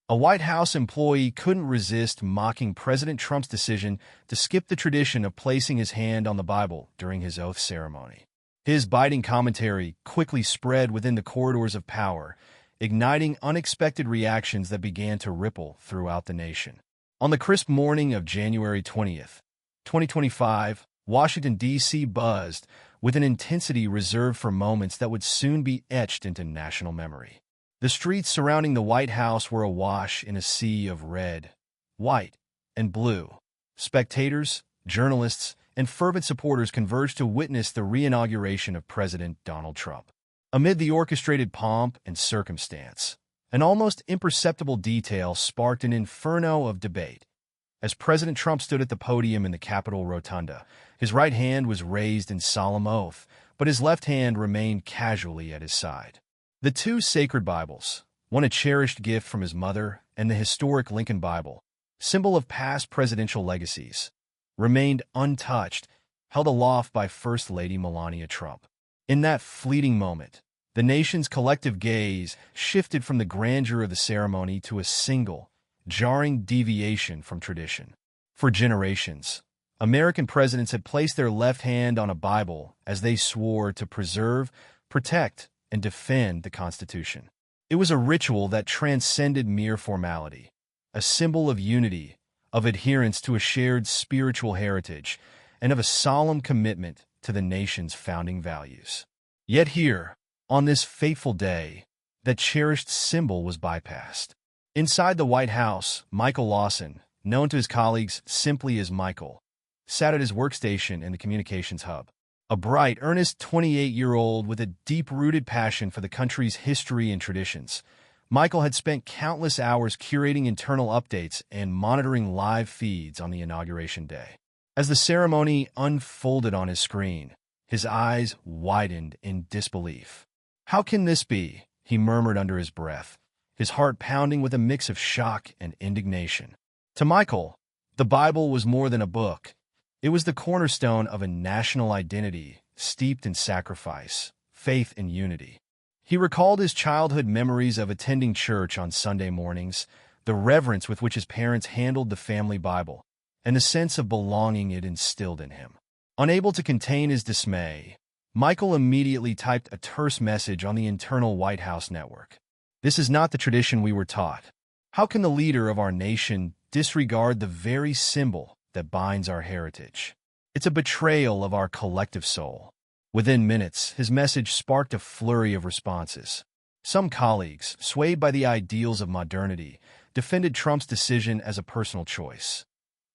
A White House employee couldn't resist mocking President Trump's decision to skip the tradition of placing his hand on the Bible during his oath ceremony. His biting commentary quickly spread within the corridors of power, igniting unexpected reactions that began to ripple throughout the nation. On the crisp morning of January 20th, 2025, Washington, D.C. buzzed with an intensity reserved for moments that would soon be etched into national memory. The streets surrounding the White House were awash in a sea of red, white, and blue. Spectators, journalists, and fervent supporters converged to witness the re-inauguration of President Donald Trump. Amid the orchestrated pomp and circumstance, an almost imperceptible detail sparked an inferno of debate. As President Trump stood at the podium in the Capitol Rotunda, his right hand was raised in solemn oath, but his left hand remained casually at his side. The two sacred Bibles, one a cherished gift from his mother and the historic Lincoln Bible, symbol of past presidential legacies, remained untouched, held aloft by First Lady Melania Trump. In that fleeting moment, the nation's collective gaze shifted from the grandeur of the ceremony to a single, jarring deviation from tradition. For generations, American presidents had placed their left hand on a Bible as they swore to preserve, protect, and defend the Constitution. It was a ritual that transcended mere formality, a symbol of unity, of adherence to a shared spiritual heritage, and of a solemn commitment to the nation's founding values. Yet here, on this fateful day, that cherished symbol was bypassed. Inside the White House, Michael Lawson, known to his colleagues simply as Michael, sat at his workstation in the communications hub. A bright, earnest 28-year-old with a deep-rooted passion for the country's history and traditions, Michael had spent countless hours curating internal updates and monitoring live feeds on the inauguration day. As the ceremony unfolded on his screen, his eyes widened in disbelief. "How can this be?" he murmured under his breath, his heart pounding with a mix of shock and indignation. To Michael, the Bible was more than a book. It was the cornerstone of a national identity, steeped in sacrifice, faith, and unity. He recalled his childhood memories of attending church on Sunday mornings, the reverence with which his parents handled the family Bible, and the sense of belonging it instilled in him. Unable to contain his dismay, Michael immediately typed a terse message on the internal White House network. "This is not the tradition we were taught. How can the leader of our nation disregard the very symbol that binds our heritage? It's a betrayal of our collective soul." Within minutes, his message sparked a flurry of responses. Some colleagues, swayed by the ideals of modernity, defended Trump's decision as a personal choice,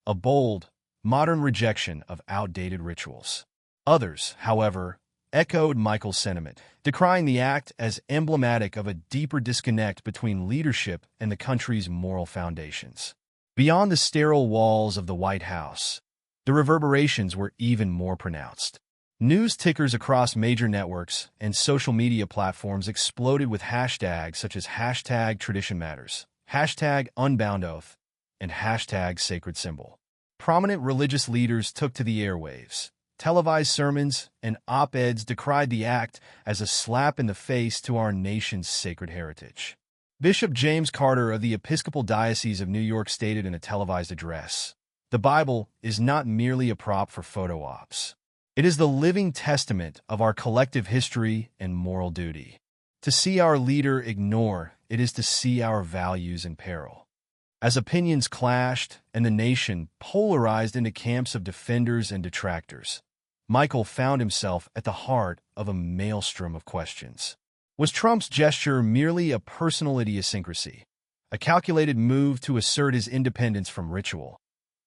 a bold, modern rejection of outdated rituals. Others, however, echoed Michael's sentiment, decrying the act as emblematic of a deeper disconnect between leadership and the country's moral foundations. Beyond the sterile walls of the White House, the reverberations were even more pronounced. News tickers across major networks and social media platforms exploded with hashtags such as #TraditionMatters, #UnboundOath, and #SacredSymbol. Prominent religious leaders took to the airwaves. Televised sermons and op-eds decried the act as a slap in the face to our nation's sacred heritage. Bishop James Carter of the Episcopal Diocese of New York stated in a televised address, "The Bible is not merely a prop for photo ops. It is the living testament of our collective history and moral duty. To see our leader ignore it is to see our values in peril." As opinions clashed and the nation polarized into camps of defenders and detractors, Michael found himself at the heart of a maelstrom of questions. Was Trump's gesture merely a personal idiosyncrasy, a calculated move to assert his independence from ritual?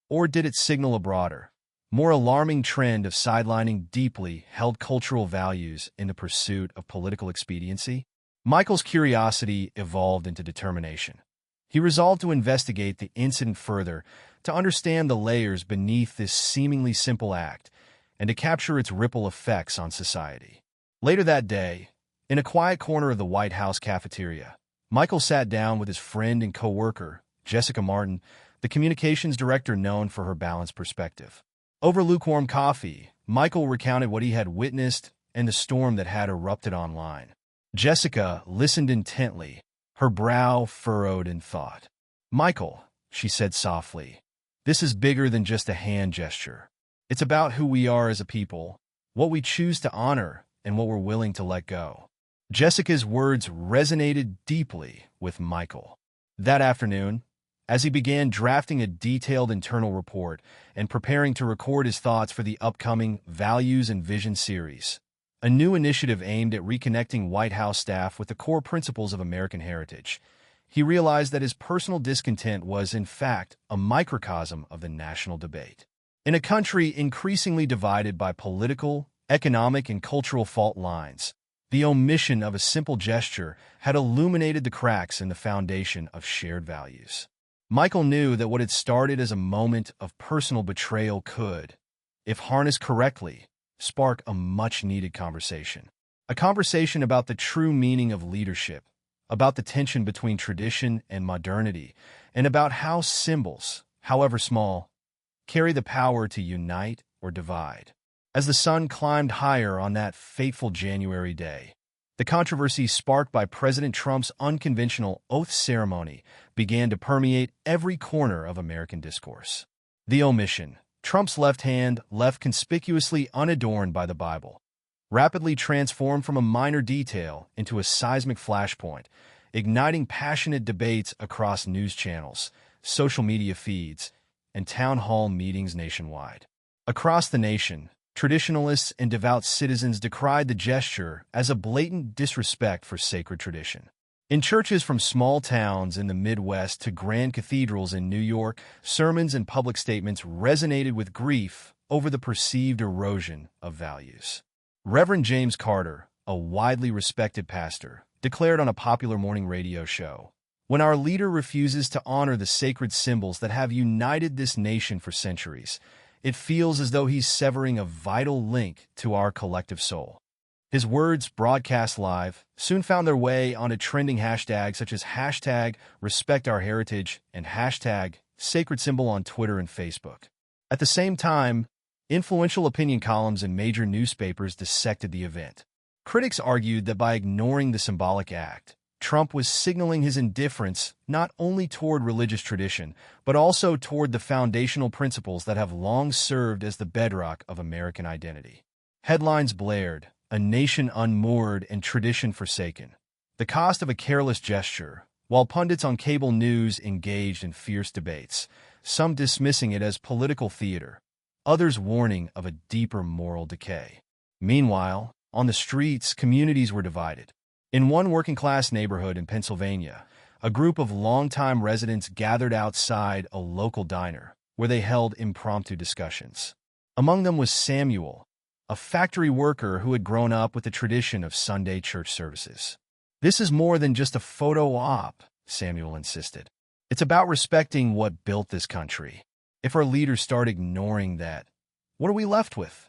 Or did it signal a broader, more alarming trend of sidelining deeply held cultural values in the pursuit of political expediency? Michael's curiosity evolved into determination. He resolved to investigate the incident further, to understand the layers beneath this seemingly simple act, and to capture its ripple effects on society. Later that day, in a quiet corner of the White House cafeteria, Michael sat down with his friend and co-worker, Jessica Martin, the communications director known for her balanced perspective. Over lukewarm coffee, Michael recounted what he had witnessed and the storm that had erupted online. Jessica listened intently, her brow furrowed in thought. "Michael," she said softly, "this is bigger than just a hand gesture. It's about who we are as a people, what we choose to honor, and what we're willing to let go." Jessica's words resonated deeply with Michael. That afternoon, as he began drafting a detailed internal report and preparing to record his thoughts for the upcoming Values and Vision series, a new initiative aimed at reconnecting White House staff with the core principles of American heritage, he realized that his personal discontent was, in fact, a microcosm of the national debate. In a country increasingly divided by political, economic, and cultural fault lines, the omission of a simple gesture had illuminated the cracks in the foundation of shared values. Michael knew that what had started as a moment of personal betrayal could, if harnessed correctly, spark a much-needed conversation. A conversation about the true meaning of leadership, about the tension between tradition and modernity, and about how symbols, however small, carry the power to unite or divide. As the sun climbed higher on that fateful January day, the controversy sparked by President Trump's unconventional oath ceremony began to permeate every corner of American discourse. The omission, Trump's left hand left conspicuously unadorned by the Bible, rapidly transformed from a minor detail into a seismic flashpoint, igniting passionate debates across news channels, social media feeds, and town hall meetings nationwide. Across the nation, traditionalists and devout citizens decried the gesture as a blatant disrespect for sacred tradition. In churches from small towns in the Midwest to grand cathedrals in New York, sermons and public statements resonated with grief over the perceived erosion of values. Reverend James Carter, a widely respected pastor, declared on a popular morning radio show, "When our leader refuses to honor the sacred symbols that have united this nation for centuries, it feels as though he's severing a vital link to our collective soul." His words, broadcast live, soon found their way onto trending hashtags such as #RespectOurHeritage and #SacredSymbol on Twitter and Facebook. At the same time, influential opinion columns in major newspapers dissected the event. Critics argued that by ignoring the symbolic act, Trump was signaling his indifference not only toward religious tradition, but also toward the foundational principles that have long served as the bedrock of American identity. Headlines blared, "A nation unmoored and tradition forsaken. The cost of a careless gesture," while pundits on cable news engaged in fierce debates, some dismissing it as political theater, others warning of a deeper moral decay. Meanwhile, on the streets, communities were divided. In one working-class neighborhood in Pennsylvania, a group of longtime residents gathered outside a local diner, where they held impromptu discussions. Among them was Samuel, a factory worker who had grown up with the tradition of Sunday church services. "This is more than just a photo op," Samuel insisted. "It's about respecting what built this country. If our leaders start ignoring that, what are we left with?"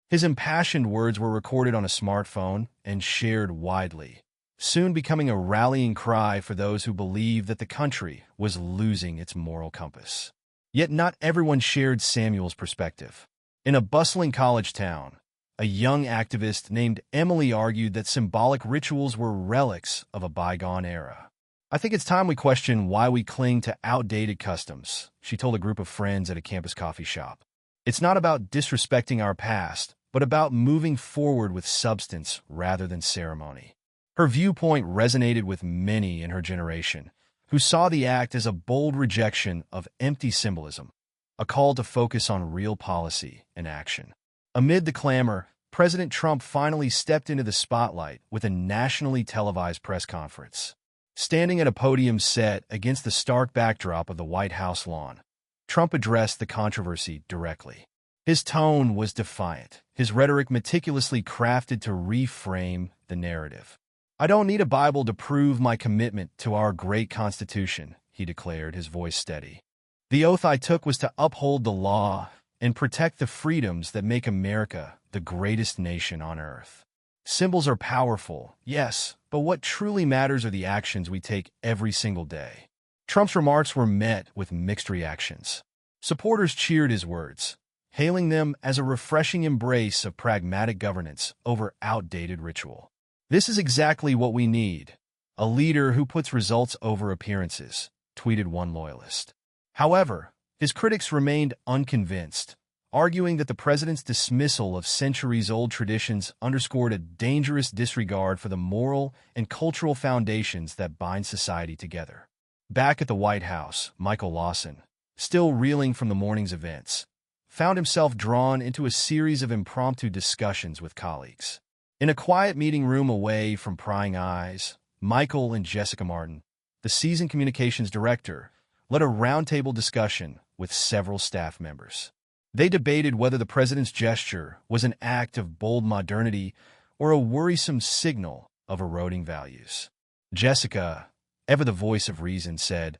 His impassioned words were recorded on a smartphone and shared widely, soon becoming a rallying cry for those who believed that the country was losing its moral compass. Yet not everyone shared Samuel's perspective. In a bustling college town, a young activist named Emily argued that symbolic rituals were relics of a bygone era. "I think it's time we question why we cling to outdated customs," she told a group of friends at a campus coffee shop. "It's not about disrespecting our past, but about moving forward with substance rather than ceremony." Her viewpoint resonated with many in her generation, who saw the act as a bold rejection of empty symbolism, a call to focus on real policy and action. Amid the clamor, President Trump finally stepped into the spotlight with a nationally televised press conference. Standing at a podium set against the stark backdrop of the White House lawn, Trump addressed the controversy directly. His tone was defiant, his rhetoric meticulously crafted to reframe the narrative. "I don't need a Bible to prove my commitment to our great Constitution," he declared, his voice steady. "The oath I took was to uphold the law and protect the freedoms that make America the greatest nation on earth. Symbols are powerful, yes, but what truly matters are the actions we take every single day." Trump's remarks were met with mixed reactions. Supporters cheered his words, hailing them as a refreshing embrace of pragmatic governance over outdated ritual. "This is exactly what we need, a leader who puts results over appearances," tweeted one loyalist. However, his critics remained unconvinced, arguing that the president's dismissal of centuries-old traditions underscored a dangerous disregard for the moral and cultural foundations that bind society together. Back at the White House, Michael Lawson, still reeling from the morning's events, found himself drawn into a series of impromptu discussions with colleagues. In a quiet meeting room away from prying eyes, Michael and Jessica Martin, the seasoned communications director, led a roundtable discussion with several staff members. They debated whether the president's gesture was an act of bold modernity or a worrisome signal of eroding values. Jessica, ever the voice of reason, said,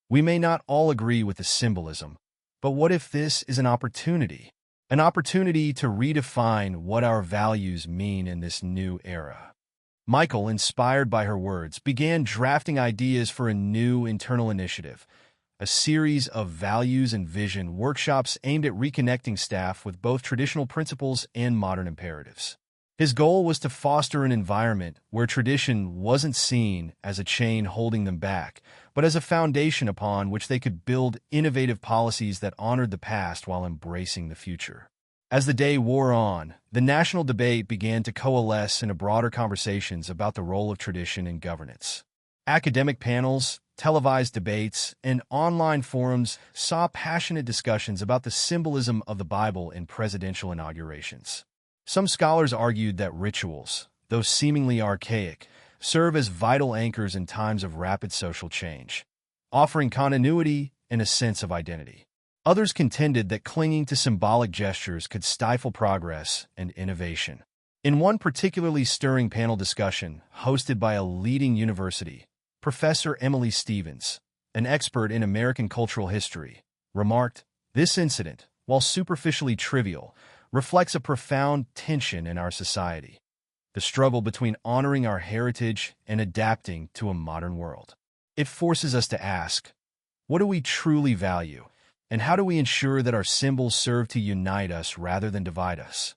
"We may not all agree with the symbolism, but what if this is an opportunity? An opportunity to redefine what our values mean in this new era." Michael, inspired by her words, began drafting ideas for a new internal initiative, a series of values and vision workshops aimed at reconnecting staff with both traditional principles and modern imperatives. His goal was to foster an environment where tradition wasn't seen as a chain holding them back, but as a foundation upon which they could build innovative policies that honored the past while embracing the future. As the day wore on, the national debate began to coalesce into broader conversations about the role of tradition in governance. Academic panels, televised debates, and online forums saw passionate discussions about the symbolism of the Bible in presidential inaugurations. Some scholars argued that rituals, though seemingly archaic, serve as vital anchors in times of rapid social change, offering continuity and a sense of identity. Others contended that clinging to symbolic gestures could stifle progress and innovation. In one particularly stirring panel discussion hosted by a leading university, Professor Emily Stevens, an expert in American cultural history, remarked, "This incident, while superficially trivial, reflects a profound tension in our society, the struggle between honoring our heritage and adapting to a modern world. It forces us to ask, what do we truly value, and how do we ensure that our symbols serve to unite us rather than divide us?"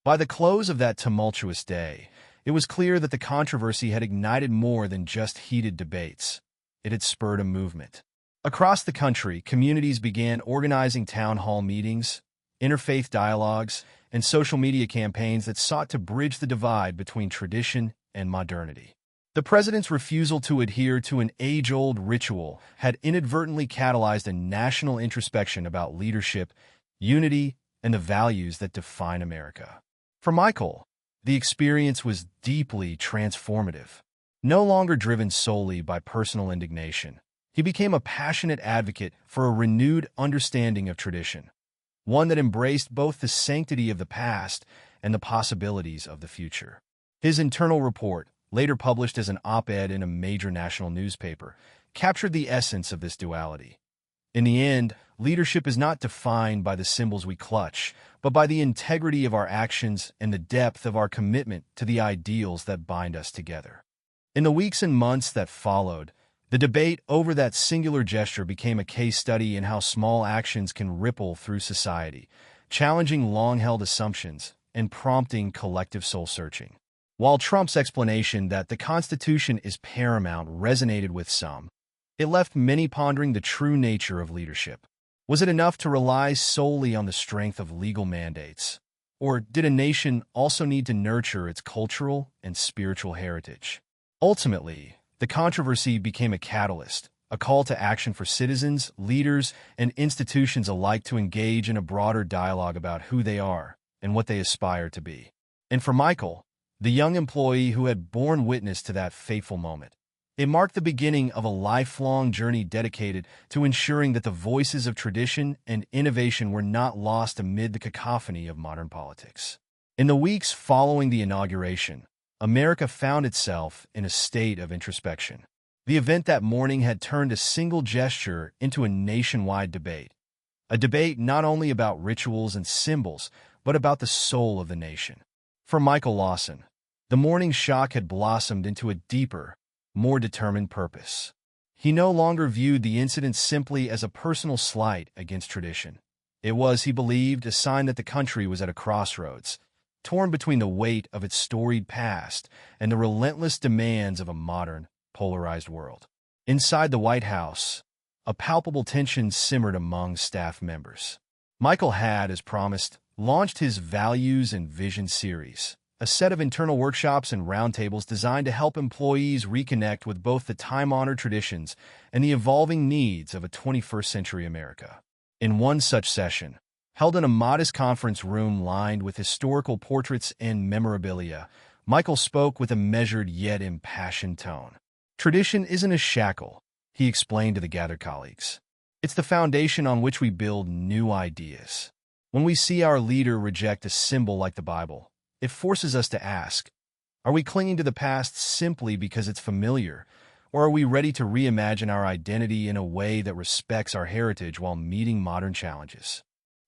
By the close of that tumultuous day, it was clear that the controversy had ignited more than just heated debates. It had spurred a movement. Across the country, communities began organizing town hall meetings, interfaith dialogues, and social media campaigns that sought to bridge the divide between tradition and modernity. The president's refusal to adhere to an age-old ritual had inadvertently catalyzed a national introspection about leadership, unity, and the values that define America. For Michael, the experience was deeply transformative. No longer driven solely by personal indignation, he became a passionate advocate for a renewed understanding of tradition, one that embraced both the sanctity of the past and the possibilities of the future. His internal report, later published as an op-ed in a major national newspaper, captured the essence of this duality. In the end, leadership is not defined by the symbols we clutch, but by the integrity of our actions and the depth of our commitment to the ideals that bind us together. In the weeks and months that followed, the debate over that singular gesture became a case study in how small actions can ripple through society, challenging long-held assumptions and prompting collective soul-searching. While Trump's explanation that the Constitution is paramount resonated with some, it left many pondering the true nature of leadership. Was it enough to rely solely on the strength of legal mandates? Or did a nation also need to nurture its cultural and spiritual heritage? Ultimately, the controversy became a catalyst, a call to action for citizens, leaders, and institutions alike to engage in a broader dialogue about who they are and what they aspire to be. And for Michael, the young employee who had borne witness to that fateful moment, it marked the beginning of a lifelong journey dedicated to ensuring that the voices of tradition and innovation were not lost amid the cacophony of modern politics. In the weeks following the inauguration, America found itself in a state of introspection. The event that morning had turned a single gesture into a nationwide debate, a debate not only about rituals and symbols, but about the soul of the nation. For Michael Lawson, the morning shock had blossomed into a deeper, more determined purpose. He no longer viewed the incident simply as a personal slight against tradition. It was, he believed, a sign that the country was at a crossroads, torn between the weight of its storied past and the relentless demands of a modern, polarized world. Inside the White House, a palpable tension simmered among staff members. Michael had, as promised, launched his Values and Vision series, a set of internal workshops and roundtables designed to help employees reconnect with both the time-honored traditions and the evolving needs of a 21st century America. In one such session, held in a modest conference room lined with historical portraits and memorabilia, Michael spoke with a measured yet impassioned tone. Tradition isn't a shackle, he explained to the gathered colleagues. It's the foundation on which we build new ideas. When we see our leader reject a symbol like the Bible, it forces us to ask, are we clinging to the past simply because it's familiar, or are we ready to reimagine our identity in a way that respects our heritage while meeting modern challenges?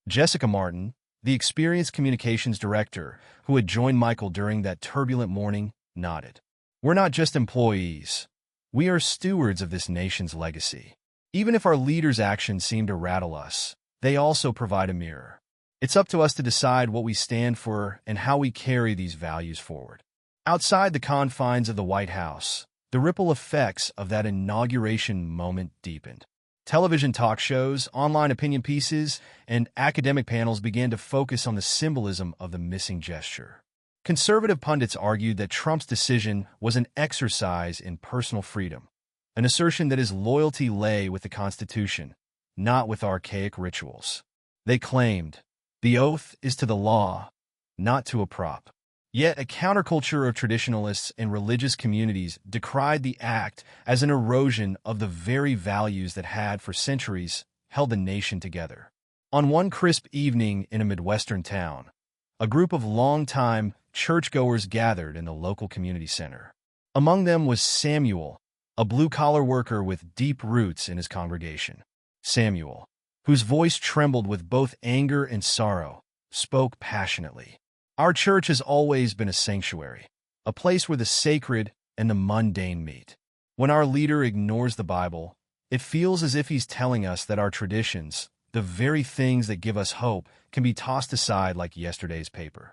Jessica Martin, the experienced communications director who had joined Michael during that turbulent morning, nodded. We're not just employees. We are stewards of this nation's legacy. Even if our leaders' actions seem to rattle us, they also provide a mirror. It's up to us to decide what we stand for and how we carry these values forward. Outside the confines of the White House, the ripple effects of that inauguration moment deepened. Television talk shows, online opinion pieces, and academic panels began to focus on the symbolism of the missing gesture. Conservative pundits argued that Trump's decision was an exercise in personal freedom, an assertion that his loyalty lay with the Constitution, not with archaic rituals. They claimed, the oath is to the law, not to a prop. Yet a counterculture of traditionalists and religious communities decried the act as an erosion of the very values that had, for centuries, held the nation together. On one crisp evening in a Midwestern town, a group of longtime churchgoers gathered in the local community center. Among them was Samuel, a blue-collar worker with deep roots in his congregation. Samuel, whose voice trembled with both anger and sorrow, spoke passionately. Our church has always been a sanctuary, a place where the sacred and the mundane meet. When our leader ignores the Bible, it feels as if he's telling us that our traditions, the very things that give us hope, can be tossed aside like yesterday's paper.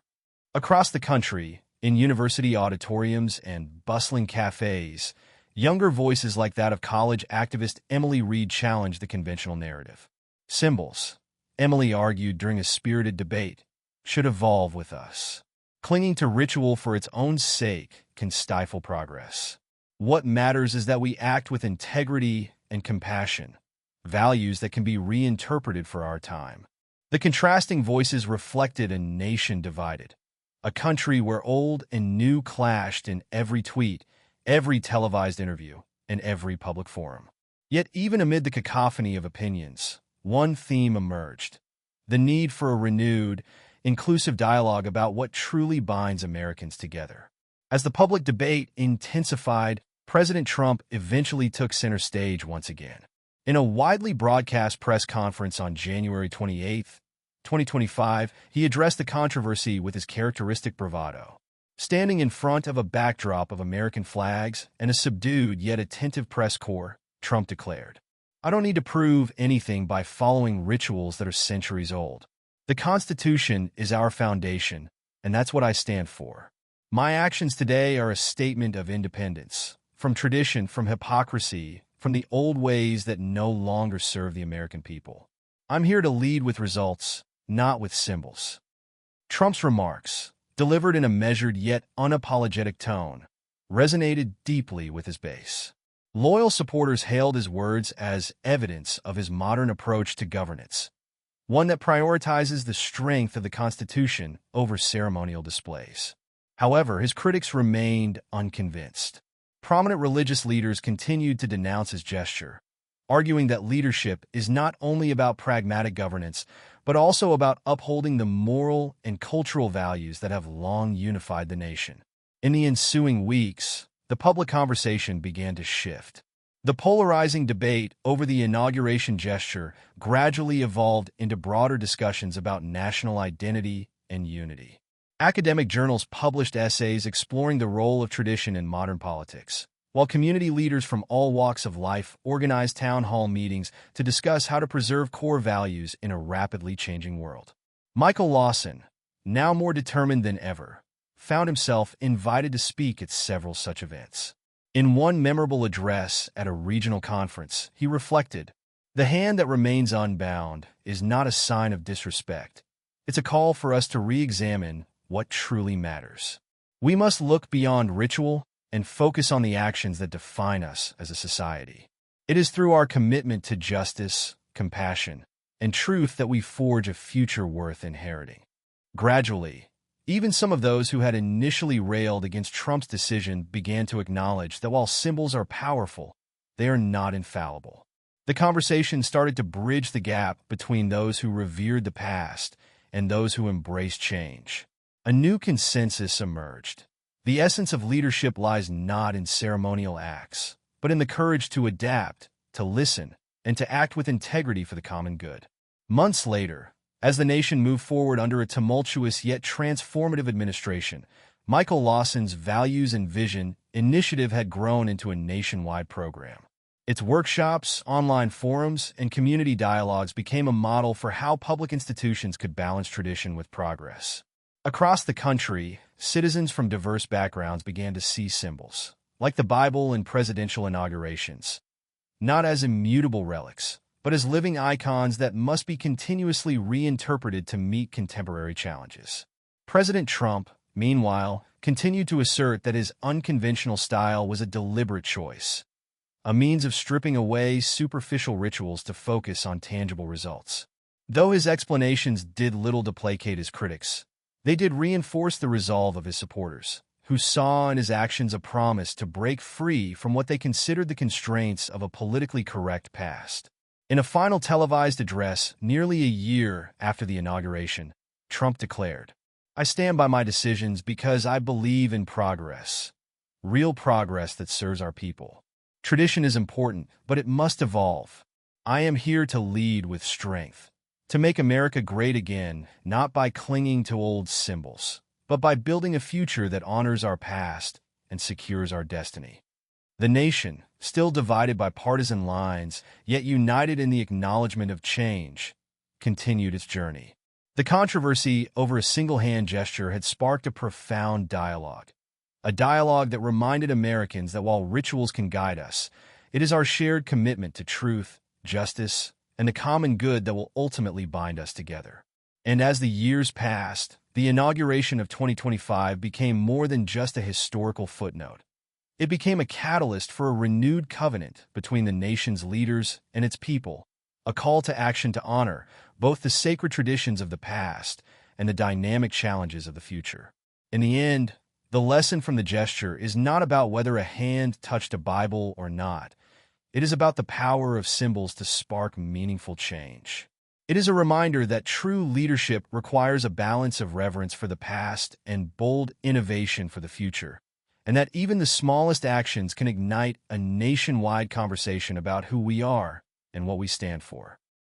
Across the country, in university auditoriums and bustling cafes, younger voices like that of college activist Emily Reed challenged the conventional narrative. Symbols, Emily argued during a spirited debate, should evolve with us. Clinging to ritual for its own sake can stifle progress. What matters is that we act with integrity and compassion, values that can be reinterpreted for our time. The contrasting voices reflected a nation divided, a country where old and new clashed in every tweet, every televised interview, and every public forum. Yet even amid the cacophony of opinions, one theme emerged: the need for a renewed, inclusive dialogue about what truly binds Americans together. As the public debate intensified, President Trump eventually took center stage once again. In a widely broadcast press conference on January 28, 2025, he addressed the controversy with his characteristic bravado. Standing in front of a backdrop of American flags and a subdued yet attentive press corps, Trump declared, "I don't need to prove anything by following rituals that are centuries old. The Constitution is our foundation, and that's what I stand for. My actions today are a statement of independence, from tradition, from hypocrisy, from the old ways that no longer serve the American people. I'm here to lead with results, not with symbols." Trump's remarks, delivered in a measured yet unapologetic tone, resonated deeply with his base. Loyal supporters hailed his words as evidence of his modern approach to governance, one that prioritizes the strength of the Constitution over ceremonial displays. However, his critics remained unconvinced. Prominent religious leaders continued to denounce his gesture, arguing that leadership is not only about pragmatic governance, but also about upholding the moral and cultural values that have long unified the nation. In the ensuing weeks, the public conversation began to shift. The polarizing debate over the inauguration gesture gradually evolved into broader discussions about national identity and unity. Academic journals published essays exploring the role of tradition in modern politics, while community leaders from all walks of life organized town hall meetings to discuss how to preserve core values in a rapidly changing world. Michael Lawson, now more determined than ever, found himself invited to speak at several such events. In one memorable address at a regional conference, he reflected, The hand that remains unbound is not a sign of disrespect. It's a call for us to re-examine what truly matters. We must look beyond ritual and focus on the actions that define us as a society. It is through our commitment to justice, compassion, and truth that we forge a future worth inheriting. Gradually, even some of those who had initially railed against Trump's decision began to acknowledge that while symbols are powerful, they are not infallible. The conversation started to bridge the gap between those who revered the past and those who embraced change. A new consensus emerged. The essence of leadership lies not in ceremonial acts, but in the courage to adapt, to listen, and to act with integrity for the common good. Months later, as the nation moved forward under a tumultuous yet transformative administration, Michael Lawson's Values and Vision initiative had grown into a nationwide program. Its workshops, online forums, and community dialogues became a model for how public institutions could balance tradition with progress. Across the country, citizens from diverse backgrounds began to see symbols, like the Bible and presidential inaugurations, not as immutable relics, but as living icons that must be continuously reinterpreted to meet contemporary challenges. President Trump, meanwhile, continued to assert that his unconventional style was a deliberate choice, a means of stripping away superficial rituals to focus on tangible results. Though his explanations did little to placate his critics, they did reinforce the resolve of his supporters, who saw in his actions a promise to break free from what they considered the constraints of a politically correct past. In a final televised address nearly a year after the inauguration, Trump declared, "I stand by my decisions because I believe in progress, real progress that serves our people. Tradition is important, but it must evolve. I am here to lead with strength, to make America great again, not by clinging to old symbols, but by building a future that honors our past and secures our destiny." The nation, still divided by partisan lines, yet united in the acknowledgement of change, continued its journey. The controversy over a single hand gesture had sparked a profound dialogue, a dialogue that reminded Americans that while rituals can guide us, it is our shared commitment to truth, justice, and the common good that will ultimately bind us together. And as the years passed, the inauguration of 2025 became more than just a historical footnote. It became a catalyst for a renewed covenant between the nation's leaders and its people, a call to action to honor both the sacred traditions of the past and the dynamic challenges of the future. In the end, the lesson from the gesture is not about whether a hand touched a Bible or not. It is about the power of symbols to spark meaningful change. It is a reminder that true leadership requires a balance of reverence for the past and bold innovation for the future, and that even the smallest actions can ignite a nationwide conversation about who we are and what we stand for.